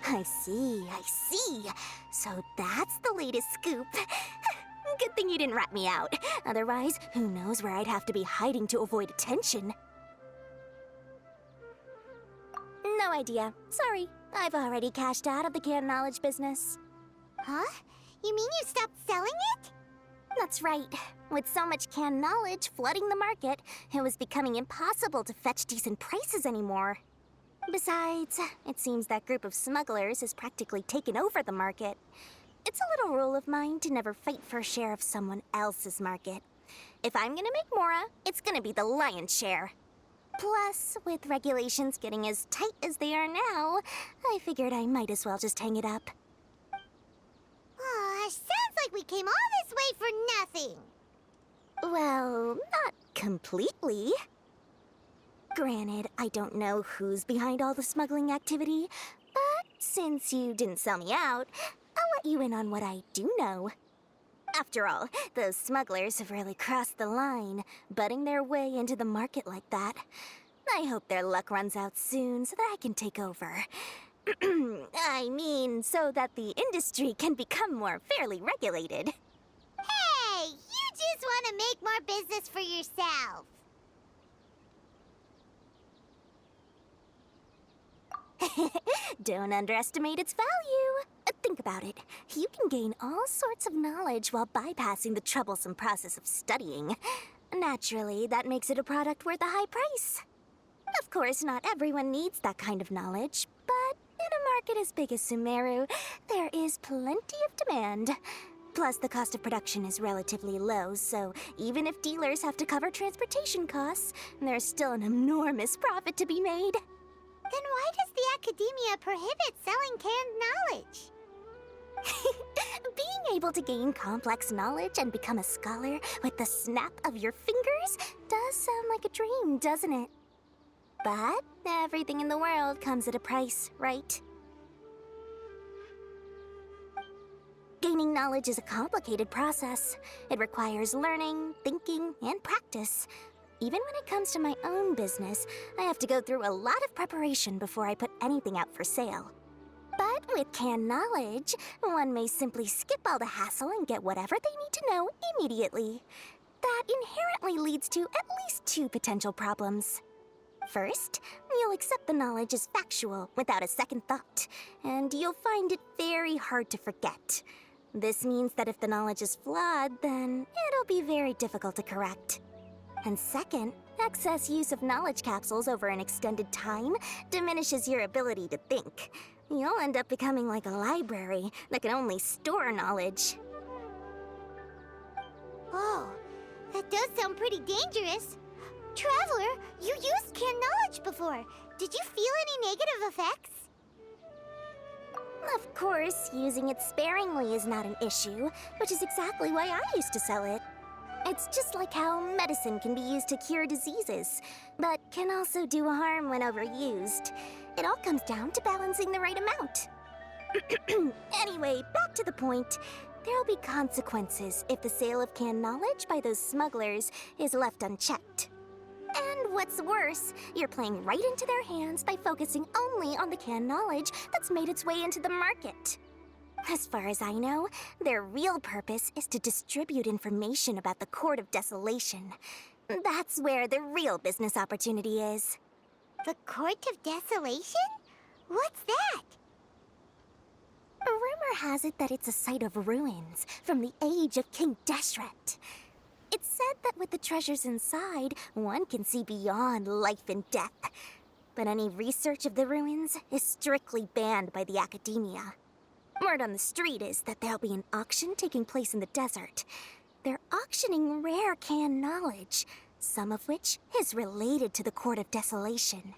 I see. So that's the latest scoop. Good thing you didn't rat me out. Otherwise, who knows where I'd have to be hiding to avoid attention. No idea. Sorry. I've already cashed out of the canned knowledge business. Huh? You mean you stopped selling it? That's right. With so much canned knowledge flooding the market, it was becoming impossible to fetch decent prices anymore. Besides, it seems that group of smugglers has practically taken over the market. It's a little rule of mine to never fight for a share of someone else's market. If I'm gonna make Mora, it's gonna be the lion's share. Plus, with regulations getting as tight as they are now, I figured I might as well just hang it up. Aw, sounds like we came all this way for nothing. Well, not completely. Granted, I don't know who's behind all the smuggling activity, but since you didn't sell me out, I'll let you in on what I do know. After all, those smugglers have really crossed the line, butting their way into the market like that. I hope their luck runs out soon so that I can take over. I mean, so that the industry can become more fairly regulated. Hey, you just want to make more business for yourself. Don't underestimate its value. Think about it. You can gain all sorts of knowledge while bypassing the troublesome process of studying. Naturally, that makes it a product worth a high price. Of course, not everyone needs that kind of knowledge, but in a market as big as Sumeru, there is plenty of demand. Plus, the cost of production is relatively low, so even if dealers have to cover transportation costs, there's still an enormous profit to be made. Then why does the academia prohibit selling canned knowledge? Being able to gain complex knowledge and become a scholar with the snap of your fingers does sound like a dream, doesn't it? But everything in the world comes at a price, right? Gaining knowledge is a complicated process. It requires learning, thinking, and practice. Even when it comes to my own business, I have to go through a lot of preparation before I put anything out for sale. But with canned knowledge, one may simply skip all the hassle and get whatever they need to know immediately. That inherently leads to at least two potential problems. First, you'll accept the knowledge as factual without a second thought, and you'll find it very hard to forget. This means that if the knowledge is flawed, then it'll be very difficult to correct. And second, excess use of knowledge capsules over an extended time diminishes your ability to think. You'll end up becoming like a library that can only store knowledge. Oh, that does sound pretty dangerous. Traveler, you used canned knowledge before. Did you feel any negative effects? Of course, using it sparingly is not an issue, which is exactly why I used to sell it. It's just like how medicine can be used to cure diseases, but can also do harm when overused. It all comes down to balancing the right amount. Anyway, back to the point. There'll be consequences if the sale of canned knowledge by those smugglers is left unchecked. And what's worse, you're playing right into their hands by focusing only on the canned knowledge that's made its way into the market. As far as I know, their real purpose is to distribute information about the Court of Desolation. That's where the real business opportunity is. The Court of Desolation? What's that? Rumor has it that it's a site of ruins from the age of King Deshret. It's said that with the treasures inside, one can see beyond life and death. But any research of the ruins is strictly banned by the academia. Word on the street is that there'll be an auction taking place in the desert. They're auctioning rare canned knowledge, some of which is related to the Court of Desolation.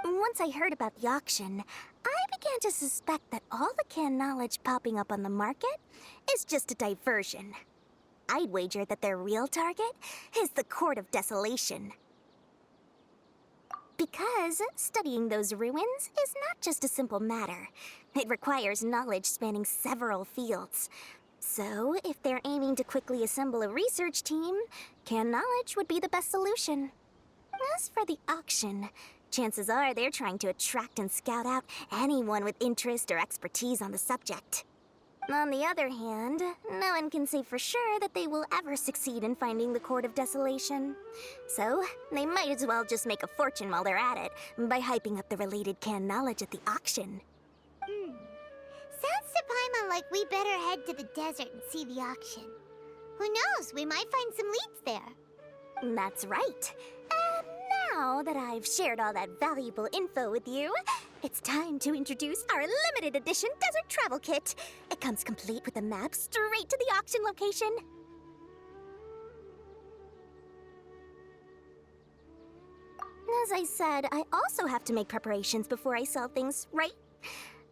Once I heard about the auction, I began to suspect that all the canned knowledge popping up on the market is just a diversion. I'd wager that their real target is the Court of Desolation. Because studying those ruins is not just a simple matter. It requires knowledge spanning several fields. So, if they're aiming to quickly assemble a research team, canned knowledge would be the best solution. As for the auction, Chances are they're trying to attract and scout out anyone with interest or expertise on the subject. On the other hand, no one can say for sure that they will ever succeed in finding the Court of Desolation. So, they might as well just make a fortune while they're at it by hyping up the related canned knowledge at the auction. Sounds to Paimon like we better head to the desert and see the auction. Who knows, we might find some leads there. That's right. And now that I've shared all that valuable info with you, it's time to introduce our limited edition desert travel kit. It comes complete with a map straight to the auction location. As I said, I also have to make preparations before I sell things, right?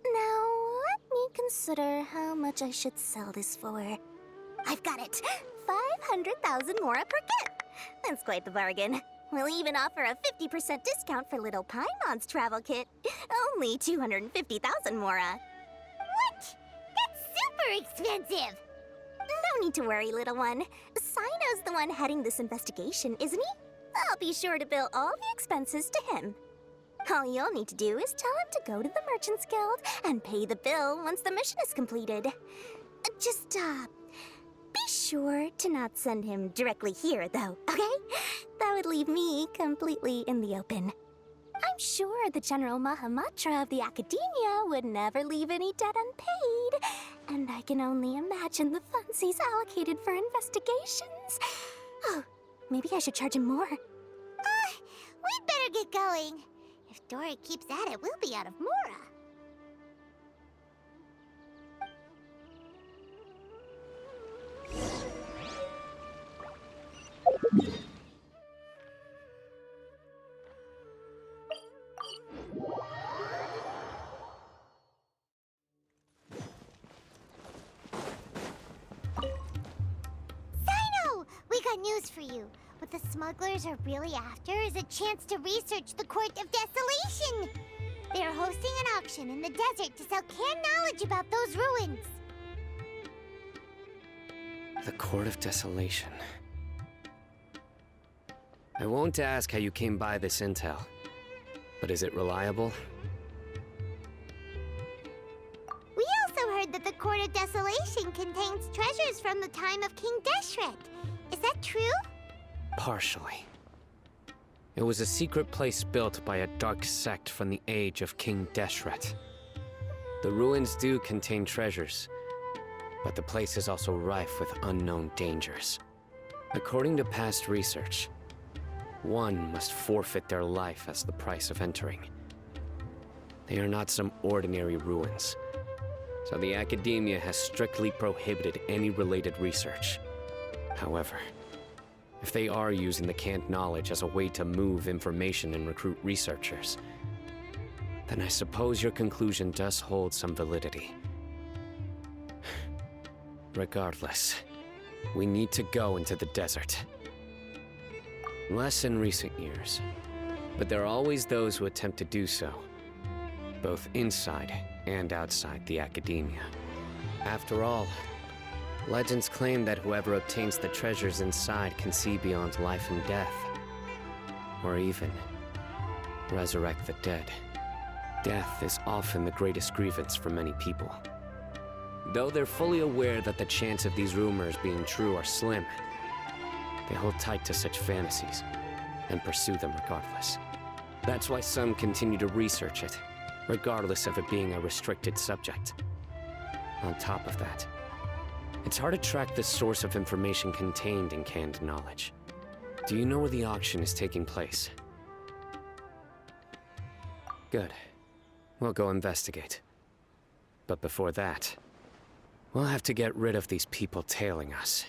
Now, let me consider how much I should sell this for. I've got it! 500,000 mora per kit! That's quite the bargain. We'll even offer a 50% discount for little Paimon's travel kit. Only 250,000 mora. What? That's super expensive! No need to worry, little one. Cyno's the one heading this investigation, isn't he? I'll be sure to bill all the expenses to him. All you'll need to do is tell him to go to the Merchants Guild and pay the bill once the mission is completed. Just, be sure to not send him directly here, though, okay? That would leave me completely in the open. I'm sure the General Mahamatra of the Academia would never leave any debt unpaid, and I can only imagine the funds he's allocated for investigations. Oh, maybe I should charge him more. We'd better get going. If Dora keeps at it, we'll be out of mora. Cyno! We got news for you. What the smugglers are really after is a chance to research the Court of Desolation. They are hosting an auction in the desert to sell canned knowledge about those ruins. The Court of Desolation. I won't ask how you came by this intel, but is it reliable? We also heard that the Court of Desolation contains treasures from the time of King Deshret. Is that true? Partially. It was a secret place built by a dark sect from the age of King Deshret. The ruins do contain treasures, but the place is also rife with unknown dangers. According to past research, one must forfeit their life as the price of entering. They are not some ordinary ruins, so the Academia has strictly prohibited any related research. However, if they are using the canned knowledge as a way to move information and recruit researchers, then I suppose your conclusion does hold some validity. Regardless, we need to go into the desert. Less in recent years, but there are always those who attempt to do so, both inside and outside the Academia. After all, legends claim that whoever obtains the treasures inside can see beyond life and death, or even resurrect the dead. Death is often the greatest grievance for many people. Though they're fully aware that the chance of these rumors being true are slim, they hold tight to such fantasies and pursue them regardless. That's why some continue to research it, regardless of it being a restricted subject. On top of that, it's hard to track the source of information contained in canned knowledge. Do you know where the auction is taking place? Good. We'll go investigate. But before that, we'll have to get rid of these people tailing us.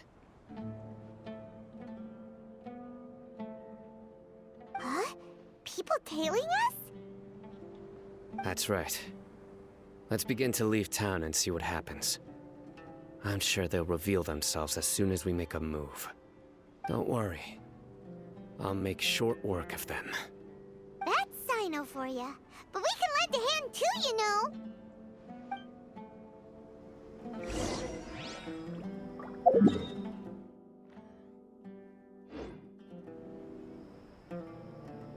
Huh? People tailing us? That's right. Let's begin to leave town and see what happens. I'm sure they'll reveal themselves as soon as we make a move. Don't worry. I'll make short work of them. That's Cyno for ya. But we can lend a hand too, you know.